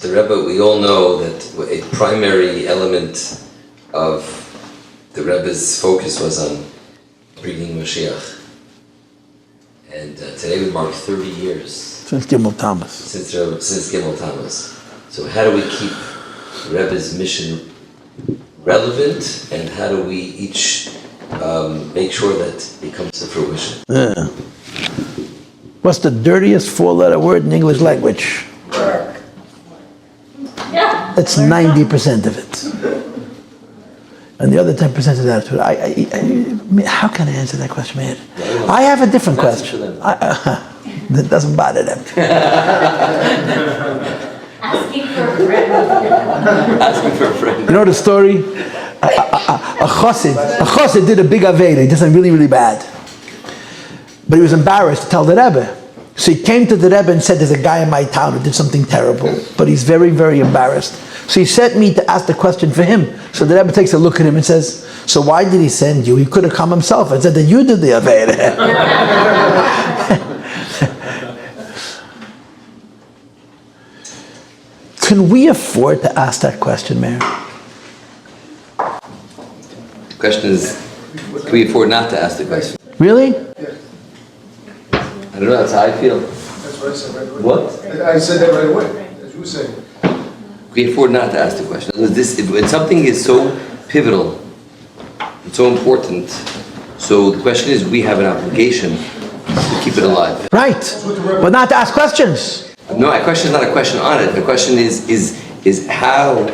The Rebbe, we all know that a primary element of the Rebbe's focus was on bringing Moshiach. And today would mark 30 years. Since Gimel Tammuz. Since Gimel Tammuz. So how do we keep the Rebbe's mission relevant, and how do we each make sure that it comes to fruition? Yeah. What's the dirtiest four-letter word in English language? Work. Yeah. That's 90% of it. And the other 10% is attitude. How can I answer that question, man? I have a different question. That doesn't bother them. Asking for a friend. Asking for a friend. You know the story? A chassid did a big aveda. He did something really, really bad. But he was embarrassed to tell the Rebbe. So he came to the Rebbe and said, there's a guy in my town who did something terrible, but he's very, very embarrassed. So he sent me to ask the question for him. So the Rebbe takes a look at him and says, so why did he send you? He could have come himself and said that you did the aveda. Can we afford to ask that question, Mayor? The question is, can we afford not to ask the question? Really? I don't know, that's how I feel. That's what I said right away. What? I said that right away, as you said. We afford not to ask the question. When something is so pivotal, it's so important, so the question is, we have an obligation to keep it alive. Right. But not to ask questions. No, my question is not a question on it. The question is how,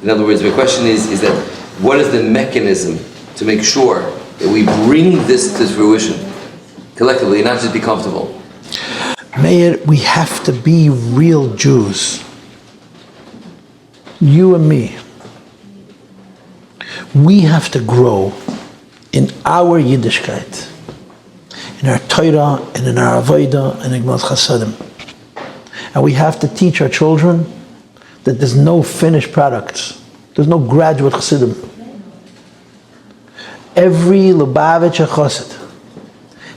in other words, my question is that what is the mechanism to make sure that we bring this to fruition collectively, not just be comfortable? Mayor, we have to be real Jews. You and me. We have to grow in our Yiddishkeit, in our Torah, and in our Avodah, and in Gmaz Chasadim. And we have to teach our children that there's no finished products. There's no graduate Chassidim. Every Lubavitcher Chassid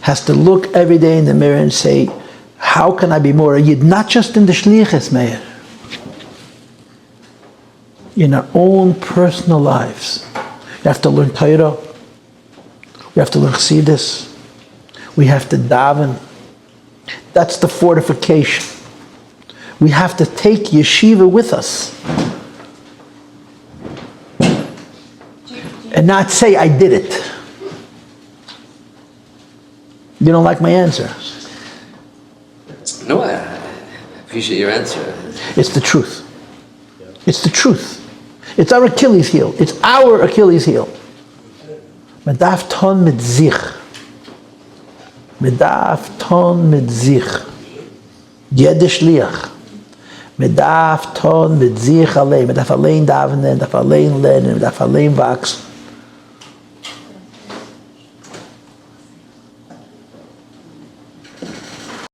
has to look every day in the mirror and say, how can I be more a Yid? Not just in the Shlichus, Meir. In our own personal lives. We have to learn Torah. We have to learn Chassidus. We have to daven. That's the fortification. We have to take yeshiva with us. And not say, I did it. You don't like my answer? No, I appreciate your answer. It's the truth. It's the truth. It's our Achilles heel. It's our Achilles heel. Medaf ton mit zich. Medaf ton mit zich. Jede Shliach. Medaf ton mit zich alleen. Medaf alleen davenen, medaf alleen lernen, medaf alleen wachsen.